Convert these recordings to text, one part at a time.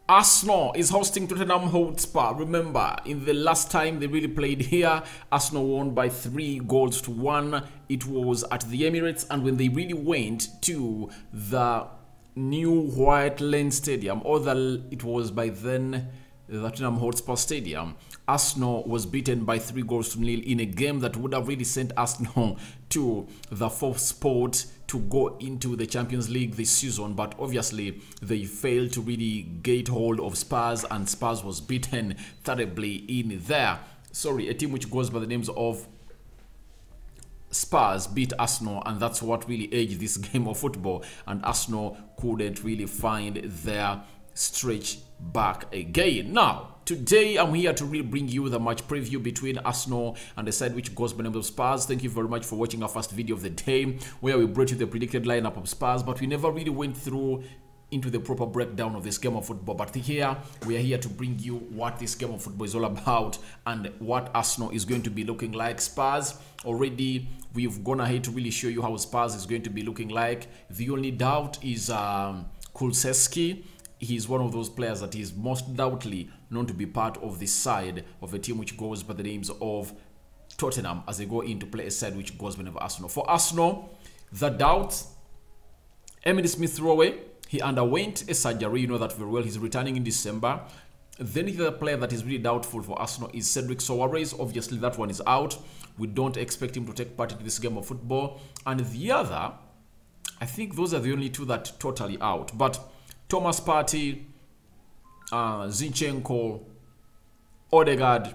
Arsenal is hosting Tottenham Hotspur. Remember, in the last time they really played here, Arsenal won by 3-1. It was at the Emirates, and when they really went to the new White Lane Stadium, it was by then the Tottenham Hotspur Stadium, Arsenal was beaten by 3-0 in a game that would have really sent Arsenal to the fourth spot to go into the Champions League this season, but obviously they failed to really get hold of Spurs, and Spurs was beaten terribly in there. Sorry, a team which goes by the names of Spurs beat Arsenal, and that's what really edged this game of football, and Arsenal couldn't really find their stretch back again. Now, today I'm here to really bring you the match preview between Arsenal and the side which goes by the name of Spurs. Thank you very much for watching our first video of the day, where we brought you the predicted lineup of Spurs, but we never really went through into the proper breakdown of this game of football. But here we are here to bring you what this game of football is all about and what Arsenal is going to be looking like. Spurs, already we've gone ahead to really show you how Spurs is going to be looking like. The only doubt is Kulusevski. He's one of those players that is most doubtly known to be part of this side of a team which goes by the names of Tottenham, as they go in to play a side which goes by the name of Arsenal. For Arsenal, the doubt, Emily Smith-Rowe, he underwent a surgery, you know that very well. He's returning in December. Then the other player that is really doubtful for Arsenal is Cedric Soares. Obviously, that one is out. We don't expect him to take part in this game of football. And the other, I think those are the only two that totally out. But Thomas Partey, Zinchenko, Odegaard,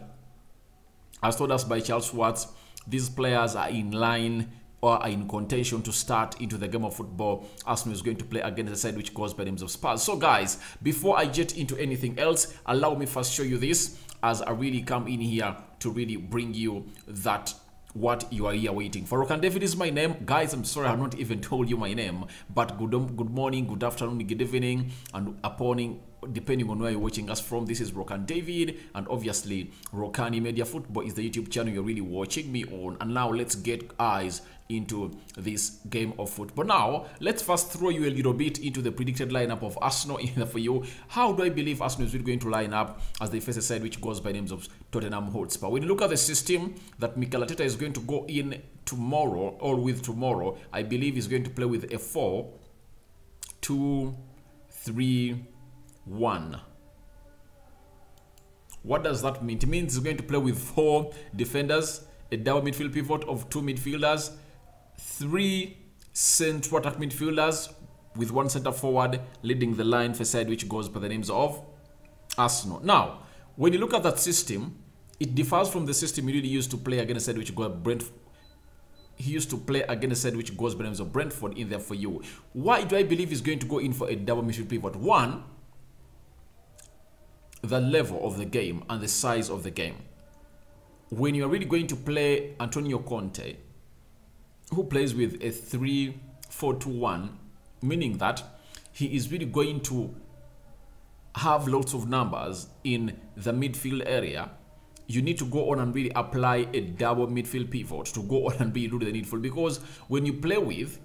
as told us by Charles Watts, these players are in line or are in contention to start into the game of football. Arsenal is going to play against the side which goes by the names of Spurs. So guys, before I get into anything else, allow me first show you this, as I really come in here to really bring you that what you are here waiting for. Rokani David is my name. Guys, I'm sorry I've not even told you my name, but good morning, good afternoon, good evening, and upon depending on where you're watching us from. This is Rokani David, and obviously Rokani Media Football is the YouTube channel you're really watching me on. And now let's get eyes into this game of football. Now let's first throw you a little bit into the predicted lineup of Arsenal in there for you. How do I believe Arsenal is really going to line up as they face a side which goes by names of Tottenham Hotspur? When you look at the system that Mikel Arteta is going to go in tomorrow, or with tomorrow, I believe he's going to play with a 4-2-3-1. What does that mean? It means he's going to play with 4 defenders, a double midfield pivot of 2 midfielders, 3 central attack midfielders with 1 center forward leading the line for side which goes by the names of Arsenal. Now, when you look at that system, it differs from the system he really used to play against a side which goes Brentford. He used to play against a side which goes by the names of Brentford in there for you. Why do I believe he's going to go in for a double midfield pivot? One, the level of the game and the size of the game. When you're really going to play Antonio Conte, who plays with a 3-4-2-1, meaning that he is really going to have lots of numbers in the midfield area, you need to go on and really apply a double midfield pivot to go on and really do the needful. Because when you play with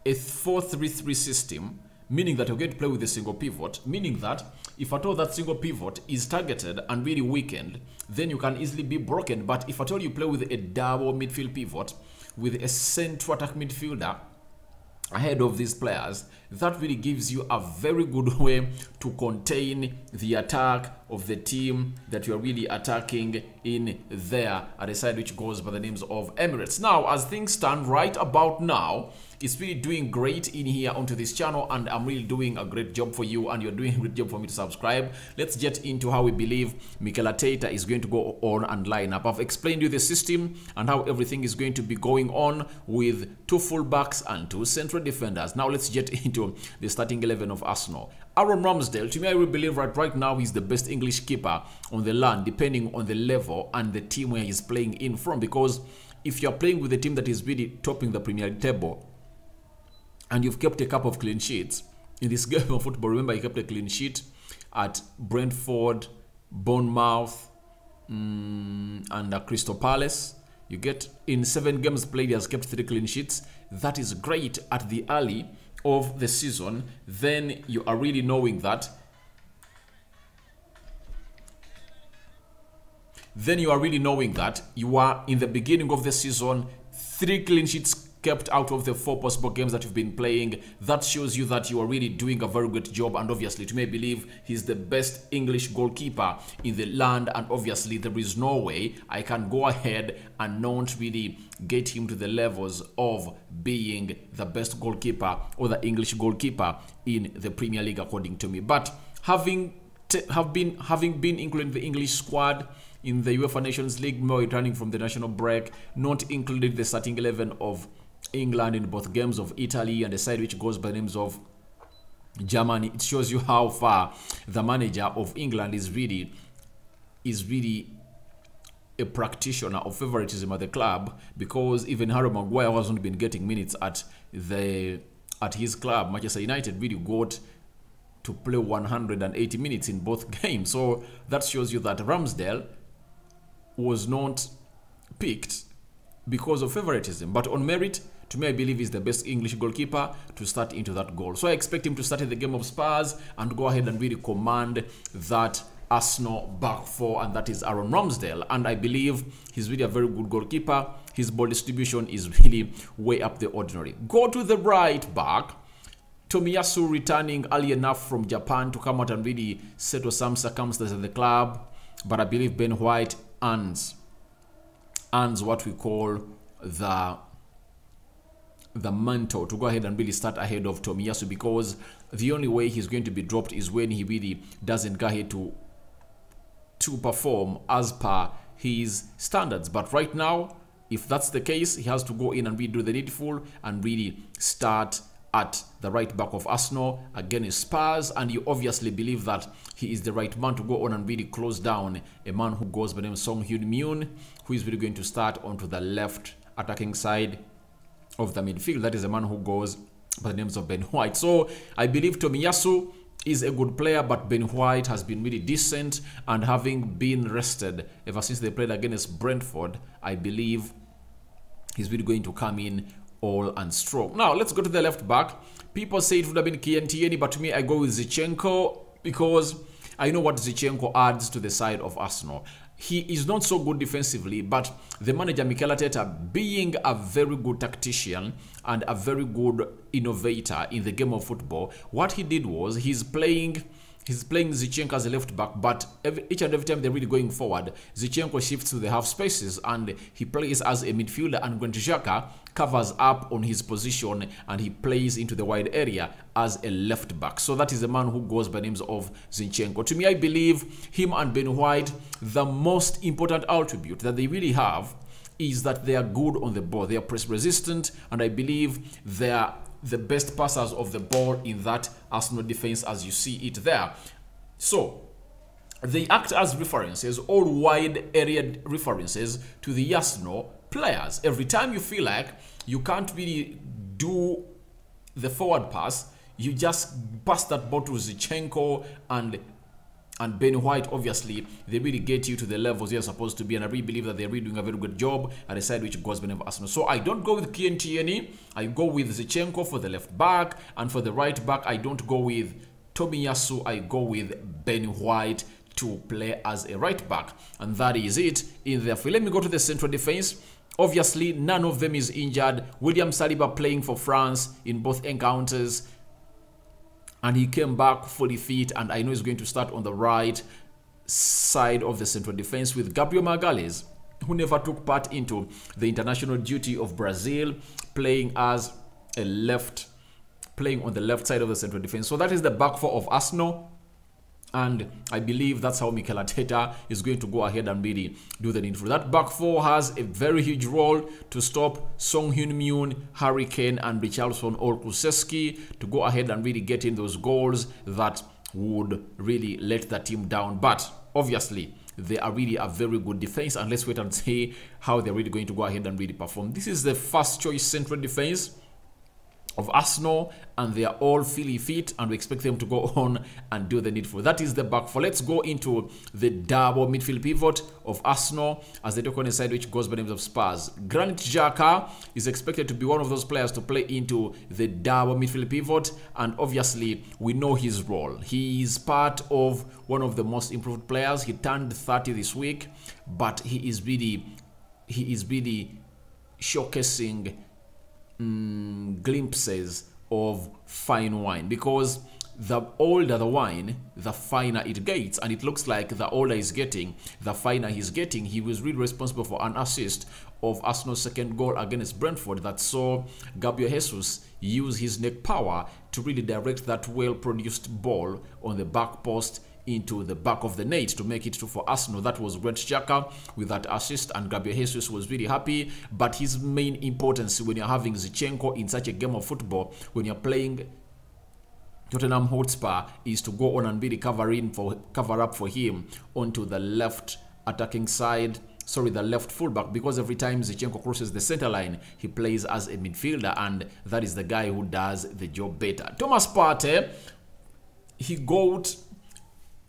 a 4-3-3 system, meaning that you're going to play with a single pivot, meaning that if at all that single pivot is targeted and really weakened, then you can easily be broken. But if at all you play with a double midfield pivot with a central attack midfielder ahead of these players, that really gives you a very good way to contain the attack of the team that you're really attacking in there at a side which goes by the names of Emirates. Now, as things stand right about now, it's really doing great in here onto this channel, and I'm really doing a great job for you, and you're doing a great job for me to subscribe. Let's get into how we believe Mikel Arteta is going to go on and line up. I've explained you the system and how everything is going to be going on with 2 fullbacks and 2 central defenders. Now let's get into the starting 11 of Arsenal. Aaron Ramsdale, to me, I will believe right now he's the best English keeper on the land, depending on the level and the team where he's playing in from. Because if you're playing with a team that is really topping the Premier League table, and you've kept a couple of clean sheets in this game of football, remember he kept a clean sheet at Brentford, Bournemouth, and Crystal Palace. You get in 7 games played, he has kept 3 clean sheets. That is great at the early of the season. Then you are really knowing that then you are really knowing that you are in the beginning of the season, 3 clean sheets kept out of the 4 possible games that you've been playing. That shows you that you are really doing a very good job, and obviously to me I believe he's the best English goalkeeper in the land, and obviously there is no way I can go ahead and not really get him to the levels of being the best goalkeeper or the English goalkeeper in the Premier League according to me. But having been included in the English squad in the UEFA Nations League, more returning from the national break, not included the starting 11 of England in both games of Italy and the side which goes by the names of Germany, it shows you how far the manager of England is really a practitioner of favoritism at the club, because even Harry Maguire hasn't been getting minutes at his club. Manchester United really got to play 180 minutes in both games. So that shows you that Ramsdale was not picked because of favoritism, but on merit. To me, I believe he's the best English goalkeeper to start into that goal. So I expect him to start in the game of Spurs and go ahead and really command that Arsenal back four, and that is Aaron Ramsdale. And I believe he's really a very good goalkeeper. His ball distribution is really way up the ordinary. Go to the right back. Tomiyasu returning early enough from Japan to come out and really settle some circumstances at the club. But I believe Ben White earns what we call the mantle to go ahead and really start ahead of Tomiyasu, because the only way he's going to be dropped is when he really doesn't go ahead to perform as per his standards. But right now, if that's the case, he has to go in and really do the needful and really start at the right back of Arsenal against Spurs. And you obviously believe that he is the right man to go on and really close down a man who goes by the name of Song Hyun-min, who is really going to start onto the left attacking side of the midfield. That is a man who goes by the names of Ben White. So I believe Tomiyasu is a good player, but Ben White has been really decent, and having been rested ever since they played against Brentford, I believe he's really going to come in all and strong. Now let's go to the left back. People say it would have been Kian, but to me I go with Zinchenko, because I know what Zinchenko adds to the side of Arsenal. He is not so good defensively, but the manager Mikel Arteta, being a very good tactician and a very good innovator in the game of football, what he did was he's playing Zinchenko as a left back, but each and every time they're really going forward, Zinchenko shifts to the half spaces and he plays as a midfielder, and Granit Xhaka covers up on his position and he plays into the wide area as a left back. So that is the man who goes by names of Zinchenko. To me, I believe him and Ben White, the most important attribute that they really have is that they are good on the ball. They are press resistant, and I believe they are the best passers of the ball in that Arsenal defense, as you see it there. So they act as references, all wide area references to the Arsenal players. Every time you feel like you can't really do the forward pass, you just pass that ball to Zinchenko and Ben White. Obviously, they really get you to the levels you're supposed to be, and I really believe that they're really doing a very good job at the side which goes by the name of Arsenal. So I don't go with Kian, I go with Zinchenko for the left back, and for the right back, I don't go with Tomiyasu, I go with Ben White to play as a right back. And that is it in there. Let me go to the central defense. Obviously, none of them is injured. William Saliba playing for France in both encounters, and he came back fully fit, and I know he's going to start on the right side of the central defense with Gabriel Magalhaes, who never took part into the international duty of Brazil, playing as a playing on the left side of the central defense. So that is the back four of Arsenal, and I believe that's how Mikel Arteta is going to go ahead and really do the needful. That back four has a very huge role to stop Song Hyun-min, Harry Kane, and Richarlison or Kulusevski to go ahead and really get in those goals that would really let the team down. But obviously, they are really a very good defense, and let's wait and see how they're really going to go ahead and really perform. This is the first choice central defense of Arsenal, and they are all fully fit, and we expect them to go on and do the needful. That is the back four. Let's go into the double midfield pivot of Arsenal as they talk on the side which goes by the names of Spurs. Granit Xhaka is expected to be one of those players to play into the double midfield pivot, and obviously we know his role. He is part of one of the most improved players. He turned 30 this week, but he is really showcasing glimpses of fine wine, because the older the wine, the finer it gets, and it looks like the older he's getting, the finer he's getting. He was really responsible for an assist of Arsenal's second goal against Brentford that saw Gabriel Jesus use his neck power to really direct that well-produced ball on the back post into the back of the net to make it true for Arsenal. That was Granit Xhaka with that assist, and Gabriel Jesus was really happy. But his main importance when you're having Zinchenko in such a game of football, when you're playing Tottenham Hotspur, is to go on and really cover up for him onto the left attacking side. Sorry, the left fullback, because every time Zinchenko crosses the center line, he plays as a midfielder, and that is the guy who does the job better. Thomas Partey, he got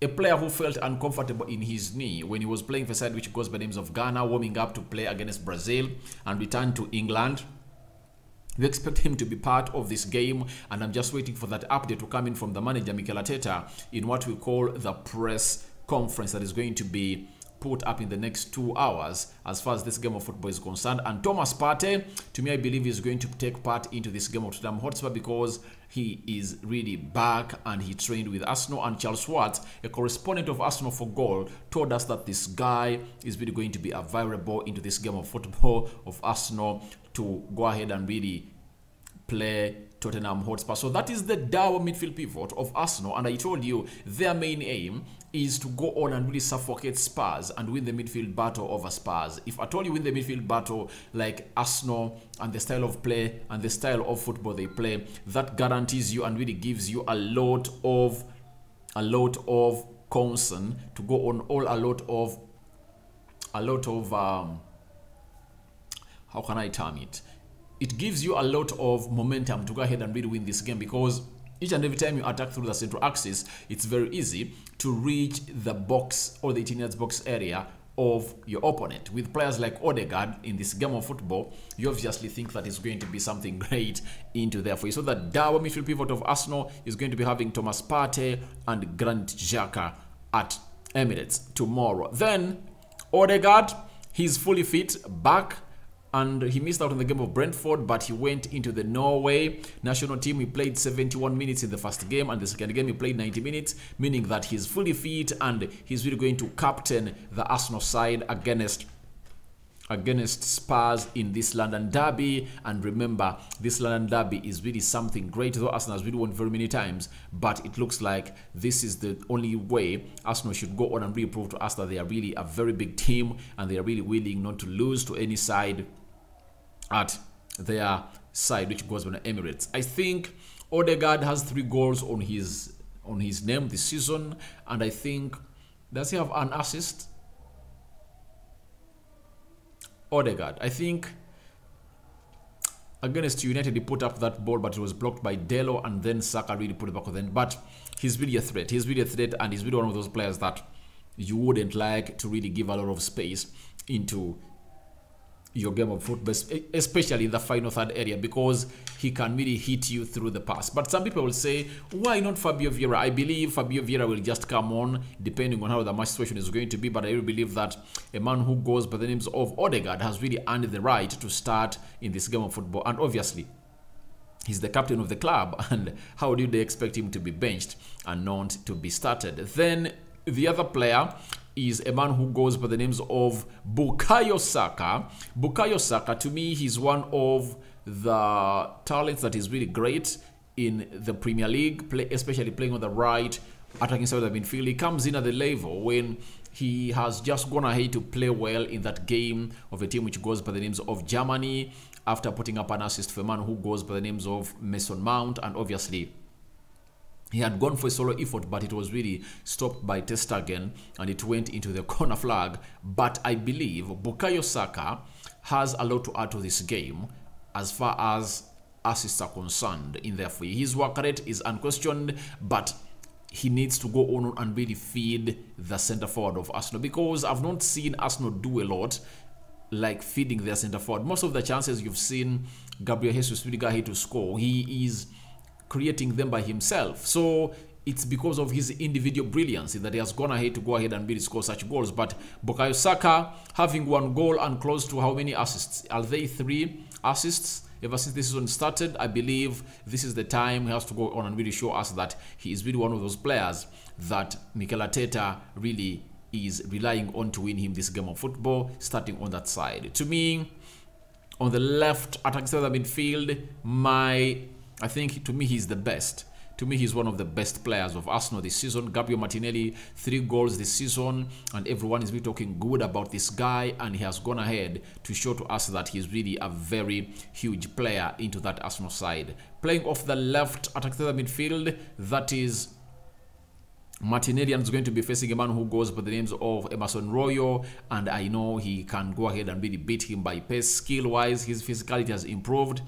a player who felt uncomfortable in his knee when he was playing for a side which goes by the names of Ghana, warming up to play against Brazil and return to England. We expect him to be part of this game, and I'm just waiting for that update to come in from the manager Mikel Arteta in what we call the press conference that is going to be put up in the next 2 hours as far as this game of football is concerned. And Thomas Partey, to me, I believe is going to take part into this game of Tottenham Hotspur because he is really back and he trained with Arsenal. And Charles Schwartz, a correspondent of Arsenal for Goal, told us that this guy is really going to be available into this game of football of Arsenal to go ahead and really play Tottenham Hotspur. So that is the double midfield pivot of Arsenal, and I told you their main aim is to go on and really suffocate Spurs and win the midfield battle over Spurs. If I told you win the midfield battle like Arsenal and the style of play and the style of football they play, that guarantees you and really gives you a lot of concern to go on a lot of how can I term it? It gives you a lot of momentum to go ahead and really win this game, because each and every time you attack through the central axis, it's very easy to reach the box or the 18-yard box area of your opponent. With players like Odegaard in this game of football, you obviously think that it's going to be something great into there for you. So the double midfield pivot of Arsenal is going to be having Thomas Partey and Granit Xhaka at Emirates tomorrow. Then Odegaard, he's fully fit, back, and he missed out on the game of Brentford, but he went into the Norway national team. He played 71 minutes in the first game, and the second game he played 90 minutes, meaning that he's fully fit and he's really going to captain the Arsenal side against Spurs in this London derby. And remember, this London derby is really something great, though Arsenal has really won very many times, but it looks like this is the only way Arsenal should go on and really prove to us that they are really a very big team and they are really willing not to lose to any side at their side, which goes on the Emirates. I think Odegaard has 3 goals on his name this season, and I think, does he have an assist? Odegaard, I think against United he put up that ball, but it was blocked by Delo, and then Saka really put it back on them. But he's really a threat. He's really a threat, and he's really one of those players that you wouldn't like to really give a lot of space into your game of football, especially in the final third area, because he can really hit you through the pass. But some people will say, why not Fabio Vieira? I believe Fabio Vieira will just come on depending on how the match situation is going to be, but I really believe that a man who goes by the names of Odegaard has really earned the right to start in this game of football. And obviously he's the captain of the club, and how do they expect him to be benched and not to be started? Then the other player is a man who goes by the names of Bukayo Saka. Bukayo Saka, to me, he's one of the talents that is really great in the Premier League, especially playing on the right, attacking side of the midfield. He comes in at the level when he has just gone ahead to play well in that game of a team which goes by the names of Germany, after putting up an assist for a man who goes by the names of Mason Mount. And obviously he had gone for a solo effort, but it was really stopped by Ter Stegen and it went into the corner flag. But I believe Bukayo Saka has a lot to add to this game as far as assists are concerned in their free. His work rate is unquestioned, but he needs to go on and really feed the centre forward of Arsenal, because I've not seen Arsenal do a lot like feeding their centre forward. Most of the chances you've seen Gabriel Jesus really got here to score, he is creating them by himself. So it's because of his individual brilliance that he has gone ahead to go ahead and really score such goals. But Bukayo Saka having 1 goal and close to how many assists? Are they 3 assists? Ever since this season started, I believe this is the time he has to go on and really show us that he is really one of those players that Mikel Arteta really is relying on to win him this game of football, starting on that side. To me, on the left attacking side of the midfield, I think to me he's the best. To me, he's one of the best players of Arsenal this season. Gabriel Martinelli, 3 goals this season, and everyone is really talking good about this guy, and he has gone ahead to show to us that he's really a very huge player into that Arsenal side. Playing off the left attacking midfield, that is Martinelli, is going to be facing a man who goes by the names of Emerson Royal, and I know he can go ahead and really beat him by pace. Skill-wise, his physicality has improved,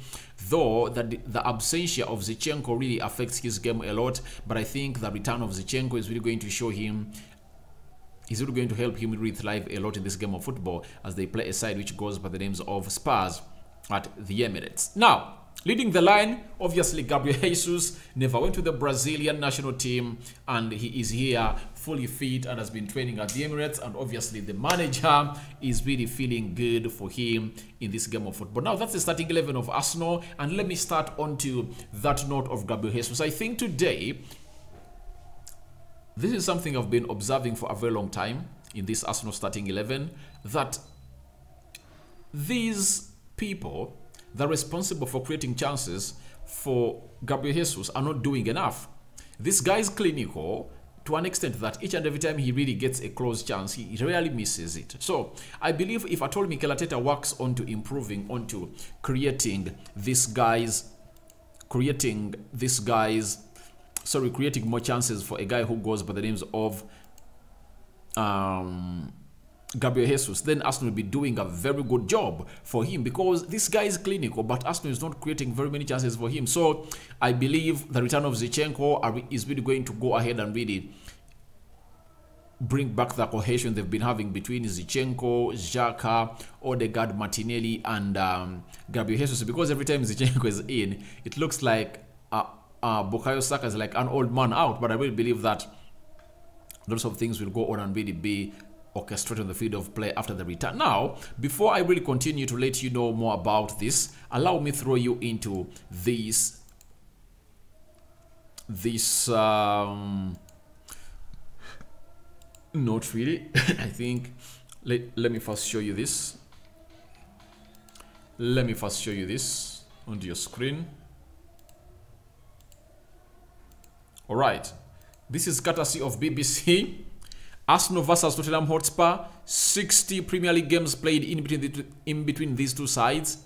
though the absentia of Zinchenko really affects his game a lot, but I think the return of Zinchenko is really going to show him, is really going to help him really thrive a lot in this game of football as they play a side which goes by the names of Spurs at the Emirates. Now, leading the line, obviously Gabriel Jesus never went to the Brazilian national team, and he is here fully fit and has been training at the Emirates, and obviously the manager is really feeling good for him in this game of football. Now that's the starting 11 of Arsenal, and let me start onto that note of Gabriel Jesus. I think today, this is something I've been observing for a very long time in this Arsenal starting 11, that these people that are responsible for creating chances for Gabriel Jesus are not doing enough. This guy is clinical to an extent that each and every time he really gets a close chance, he rarely misses it. So I believe if at all Mikel Arteta works onto improving, onto creating more chances for a guy who goes by the names of Gabriel Jesus, then Arsenal will be doing a very good job for him, because this guy is clinical, but Arsenal is not creating very many chances for him. So I believe the return of Zinchenko is really going to go ahead and really bring back the cohesion they've been having between Zinchenko, Xhaka, Odegaard, Martinelli, and Gabriel Jesus, because every time Zinchenko is in, it looks like Bukayo Saka is like an old man out. But I really believe that lots of things will go on and really be orchestrated on the field of play after the return. Now, before I really continue to let you know more about this, allow me throw you into this not really. I think let me first show you this. Let me first show you this on your screen. All right, this is courtesy of BBC. Arsenal versus Tottenham Hotspur, 60 Premier League games played in between these two sides,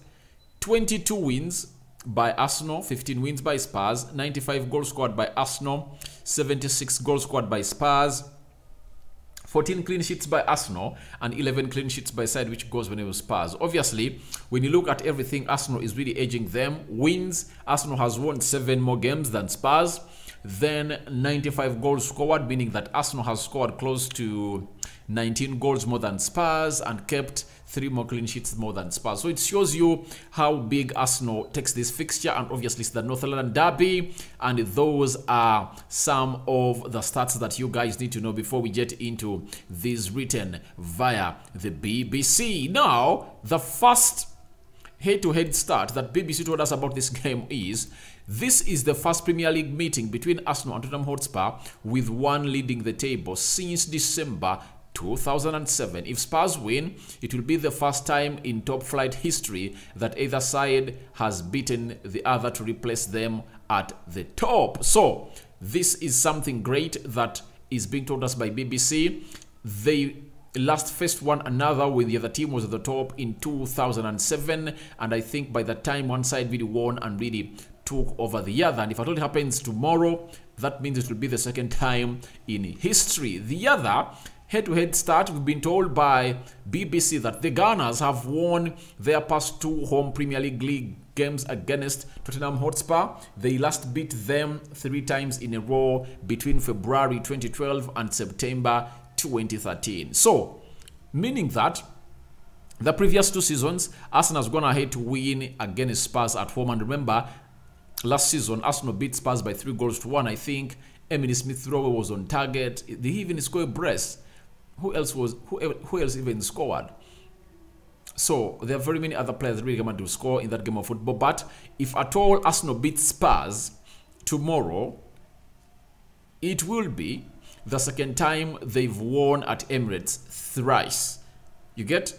22 wins by Arsenal, 15 wins by Spurs, 95 goals scored by Arsenal, 76 goals scored by Spurs, 14 clean sheets by Arsenal, and 11 clean sheets by side which goes when it was Spurs. Obviously, when you look at everything, Arsenal is really edging them. Wins, Arsenal has won 7 more games than Spurs. Then 95 goals scored, meaning that Arsenal has scored close to 19 goals more than Spurs and kept 3 more clean sheets more than Spurs. So it shows you how big Arsenal takes this fixture, and obviously it's the North London derby, and those are some of the stats that you guys need to know before we get into this written via the BBC. Now, the first head-to-head start that BBC told us about this game is, this is the first Premier League meeting between Arsenal and Tottenham Hotspur with one leading the table since December 2007. If Spurs win, it will be the first time in top flight history that either side has beaten the other to replace them at the top. So this is something great that is being told us by BBC. They last faced one another when the other team was at the top in 2007, and I think by the time one side really won and really took over the other, and if at all it happens tomorrow, that means it will be the second time in history. The other head-to-head start, we've been told by BBC that the Gunners have won their past 2 home Premier League games against Tottenham Hotspur. They last beat them 3 times in a row between February 2012 and September 2013. So, meaning that the previous 2 seasons, Arsenal has gone ahead to win against Spurs at home. And remember, last season, Arsenal beat Spurs by 3-1. I think Emily Smith-Rowe was on target. They even scored a brace. Who else even scored? So there are very many other players really going to score in that game of football. But if at all Arsenal beat Spurs tomorrow, it will be the second time they've won at Emirates thrice. You get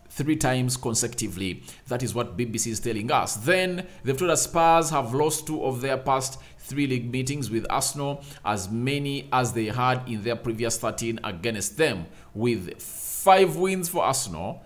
3 times consecutively. That is what BBC is telling us. Then they've told us Spurs have lost 2 of their past 3 league meetings with Arsenal, as many as they had in their previous 13 against them, with 5 wins for Arsenal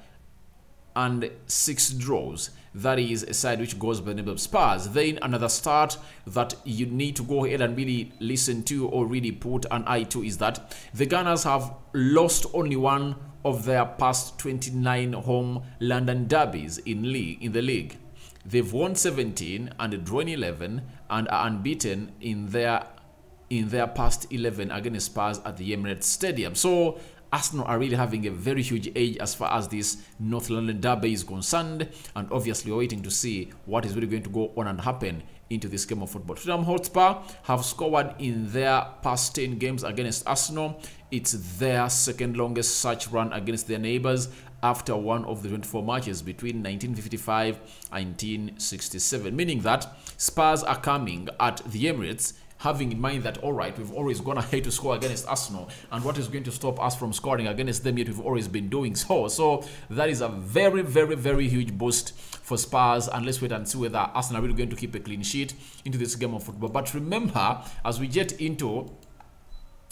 and 6 draws. That is a side which goes by the name of Spurs. Then another start that you need to go ahead and really listen to or really put an eye to is that the Gunners have lost only 1 of their past 29 home London derbies in the league. They've won 17 and drawn 11 and are unbeaten in their past 11 against Spurs at the Emirates Stadium. So Arsenal are really having a very huge edge as far as this North London derby is concerned, and obviously we're waiting to see what is really going to go on and happen into this game of football. Tottenham Hotspur have scored in their past 10 games against Arsenal. It's their second longest such run against their neighbours after one of the 24 matches between 1955 and 1967, meaning that Spurs are coming at the Emirates having in mind that, all right, we've always gone ahead to score against Arsenal, and what is going to stop us from scoring against them, yet we've always been doing so. So that is a very, very, very huge boost for Spurs, and let's wait and see whether Arsenal are really going to keep a clean sheet into this game of football. But remember, as we get into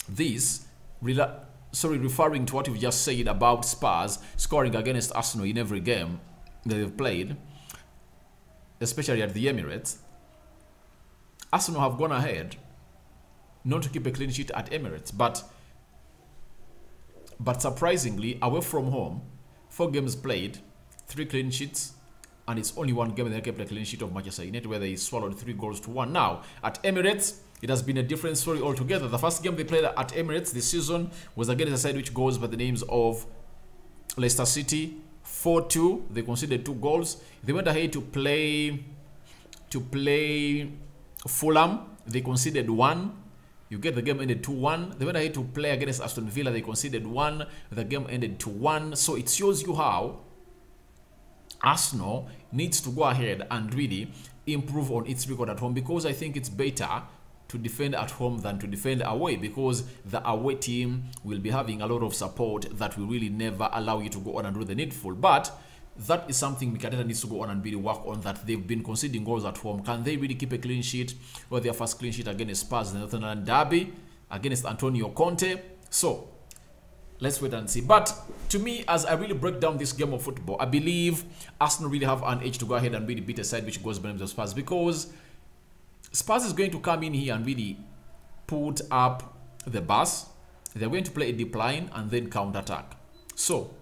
this, referring to what we've just said about Spurs scoring against Arsenal in every game that they've played, especially at the Emirates, Arsenal have gone ahead not to keep a clean sheet at Emirates, but surprisingly, away from home, 4 games played, 3 clean sheets, and it's only 1 game they kept a clean sheet of Manchester United, where they swallowed 3-1. Now, at Emirates, it has been a different story altogether. The first game they played at Emirates this season was against a side which goes by the names of Leicester City. 4-2. They conceded 2 goals. They went ahead to play Fulham. They conceded 1. You get the game ended 2-1. They went ahead to play against Aston Villa. They conceded 1. The game ended 2-1. So it shows you how Arsenal needs to go ahead and really improve on its record at home, because I think it's better to defend at home than to defend away, because the away team will be having a lot of support that will really never allow you to go on and do the needful. But that is something Mikel Arteta needs to go on and really work on, that they've been conceding goals at home. Can they really keep a clean sheet, or their first clean sheet against Spurs in the Northern Ireland derby against Antonio Conte? So let's wait and see. But to me, as I really break down this game of football, I believe Arsenal really have an edge to go ahead and really beat a side which goes by the name of Spurs, because Spurs is going to come in here and really put up the bus. They're going to play a deep line and then counter-attack. So,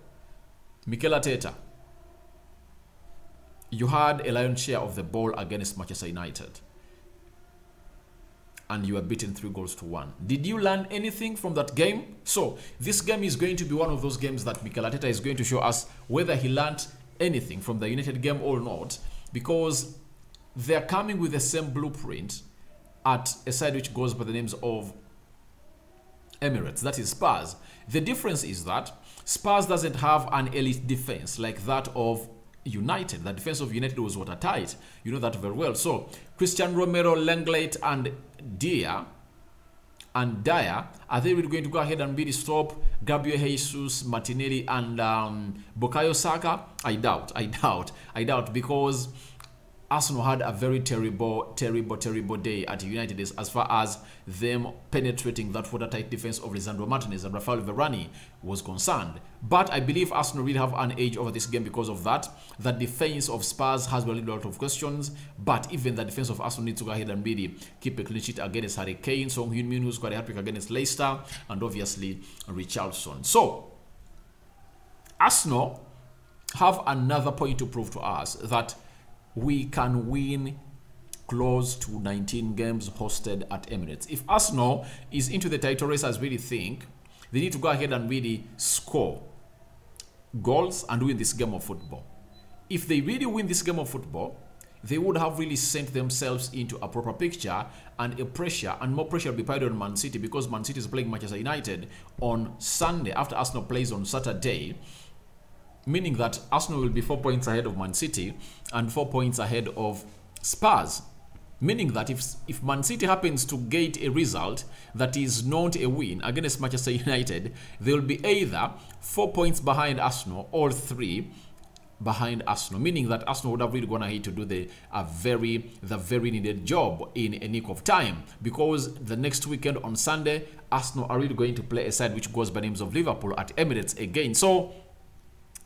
Mikel Arteta, you had a lion's share of the ball against Manchester United, and you were beaten 3-1. Did you learn anything from that game? So, this game is going to be one of those games that Mikel Arteta is going to show us whether he learned anything from the United game or not, because they're coming with the same blueprint at a side which goes by the names of Emirates, that is Spurs. The difference is that Spurs doesn't have an elite defense like that of United. The defense of United was watertight. You know that very well. So, Christian Romero, Lenglet, and Dyer, are they really going to go ahead and really stop Gabriel Jesus, Martinelli, and Bukayo Saka? I doubt, because Arsenal had a very terrible day at United as far as them penetrating that watertight defense of Lisandro Martinez and Rafael Varane was concerned. But I believe Arsenal really have an edge over this game because of that. The defense of Spurs has a lot of questions, but even the defense of Arsenal needs to go ahead and really keep a clean sheet against Harry Kane, Son Heung-min, who's got a hat-trick against Leicester, and obviously Richarlison. So, Arsenal have another point to prove to us, that we can win close to 19 games hosted at Emirates. If Arsenal is into the title race, as really think, they need to go ahead and really score goals and win this game of football. If they really win this game of football, they would have really sent themselves into a proper picture and a pressure, and more pressure will be put on Man City, because Man City is playing Manchester United on Sunday after Arsenal plays on Saturday, meaning that Arsenal will be 4 points ahead of Man City and 4 points ahead of Spurs. Meaning that if Man City happens to get a result that is not a win against Manchester United, they will be either 4 points behind Arsenal or 3 behind Arsenal, meaning that Arsenal would have really gone ahead to do the very needed job in a nick of time, because the next weekend on Sunday, Arsenal are really going to play a side which goes by names of Liverpool at Emirates again. So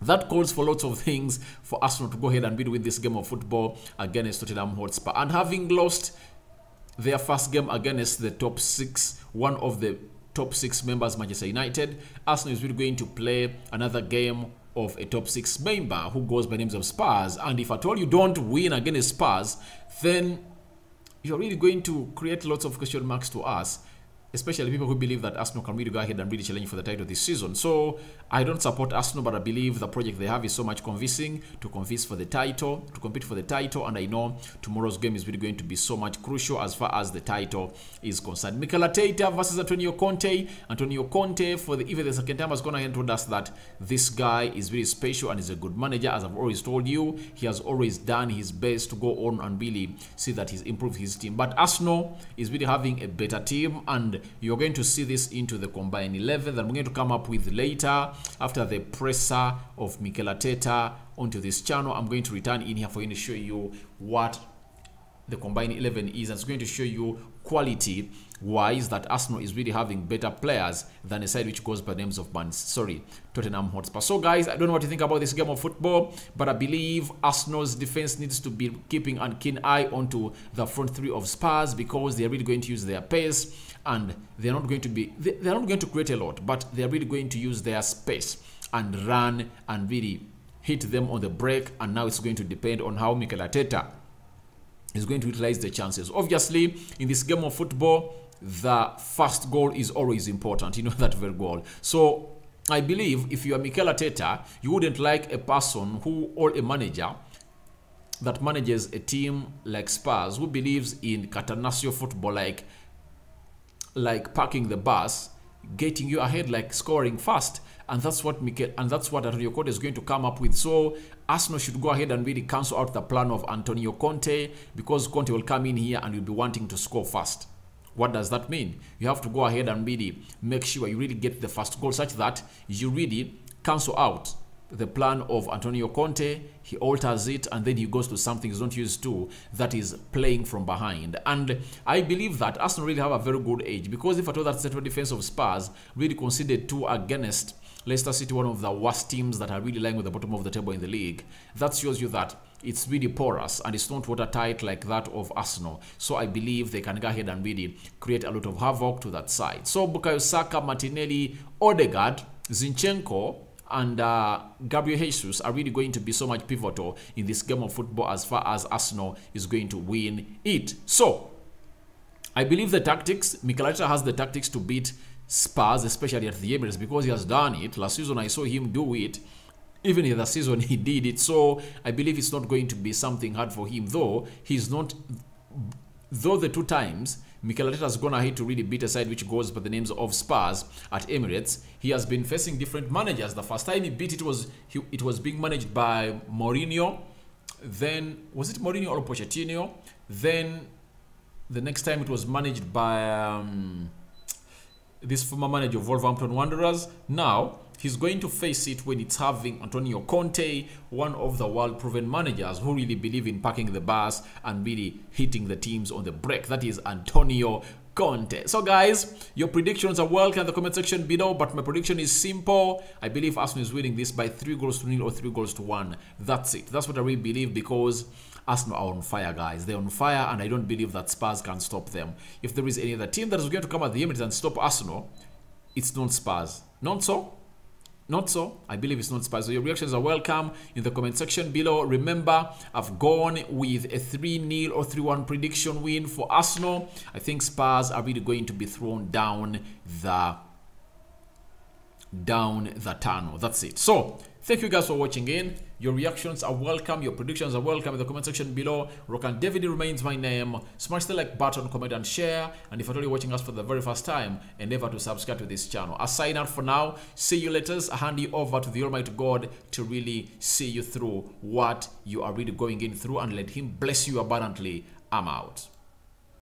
that calls for lots of things for Arsenal to go ahead and win this game of football against Tottenham Hotspur. And having lost their first game against the top 6, one of the top 6 members, Manchester United, Arsenal is really going to play another game of a top 6 member who goes by names of Spurs. And if at all you don't win against Spurs, then you're really going to create lots of question marks to us, especially people who believe that Arsenal can really go ahead and really challenge for the title this season. So I don't support Arsenal, but I believe the project they have is so much convincing to compete for the title, and I know tomorrow's game is really going to be so much crucial as far as the title is concerned. Mikel Arteta versus Antonio Conte. Antonio Conte, for even the second time, has gone ahead and told us that this guy is very special and is a good manager. As I've always told you, he has always done his best to go on and really see that he's improved his team. But Arsenal is really having a better team, and you're going to see this into the combined 11 that I'm going to come up with later after the presser of Mikel Arteta onto this channel. I'm going to return in here for you to show you what the combined 11 is, and it's going to show you quality wise that Arsenal is really having better players than a side which goes by names of Tottenham Hotspur. So guys, I don't know what you think about this game of football, but I believe Arsenal's defense needs to be keeping a keen eye onto the front 3 of Spurs, because they're really going to use their pace, and they're not going to create a lot, but they're really going to use their space and run and really hit them on the break. And now it's going to depend on how Mikel Arteta is going to utilize the chances. Obviously, in this game of football, the first goal is always important. You know that very goal. So I believe if you are Mikel Arteta, you wouldn't like a person or a manager that manages a team like Spurs, who believes in catenaccio football, like parking the bus, getting you ahead, like scoring fast. And that's what Antonio Conte is going to come up with. So Arsenal should go ahead and really cancel out the plan of Antonio Conte, because Conte will come in here and will be wanting to score fast. What does that mean? You have to go ahead and really make sure you really get the first goal, such that you really cancel out the plan of Antonio Conte. He alters it, and then he goes to something he's not used to, that is playing from behind. And I believe that Arsenal really have a very good edge, because if at all that central defense of Spurs really conceded 2 against Leicester City, one of the worst teams that are really lying at the bottom of the table in the league, that shows you that it's really porous and it's not watertight like that of Arsenal. So I believe they can go ahead and really create a lot of havoc to that side. So Bukayo Saka, Martinelli, Odegaard, Zinchenko, and Gabriel Jesus are really going to be so much pivotal in this game of football as far as Arsenal is going to win it. So I believe the tactics, Mikel Arteta has the tactics to beat Spurs, especially at the Emirates, because he has done it. Last season I saw him do it. Even in the season he did it. So I believe it's not going to be something hard for him, though the 2 times Mikel Arteta has gone ahead to really beat a side which goes by the names of Spurs at Emirates, he has been facing different managers. The first time he beat it was being managed by Mourinho. Then was it Mourinho or Pochettino? Then the next time it was managed by this former manager of Wolverhampton Wanderers. Now he's going to face it when it's having Antonio Conte, one of the world-proven managers who really believe in parking the bus and really hitting the teams on the break. That is Antonio Conte. So guys, your predictions are welcome in the comment section below, but my prediction is simple. I believe Arsenal is winning this by 3-0 or 3-1. That's it. That's what I really believe, because Arsenal are on fire, guys. They're on fire, and I don't believe that Spurs can stop them. If there is any other team that is going to come at the Emirates and stop Arsenal, it's not Spurs. Not so? Not so. I believe it's not Spurs. So your reactions are welcome in the comment section below. Remember, I've gone with a 3-0 or 3-1 prediction win for Arsenal. I think Spurs are really going to be thrown down the tunnel. That's it. So thank you guys for watching in. Your reactions are welcome. Your predictions are welcome in the comment section below. Rokani David remains my name. Smash the like button, comment and share. And if you're only watching us for the very first time, endeavor to subscribe to this channel. I sign out for now. See you later. I hand you over to the Almighty God to really see you through what you are really going in through, and let Him bless you abundantly. I'm out.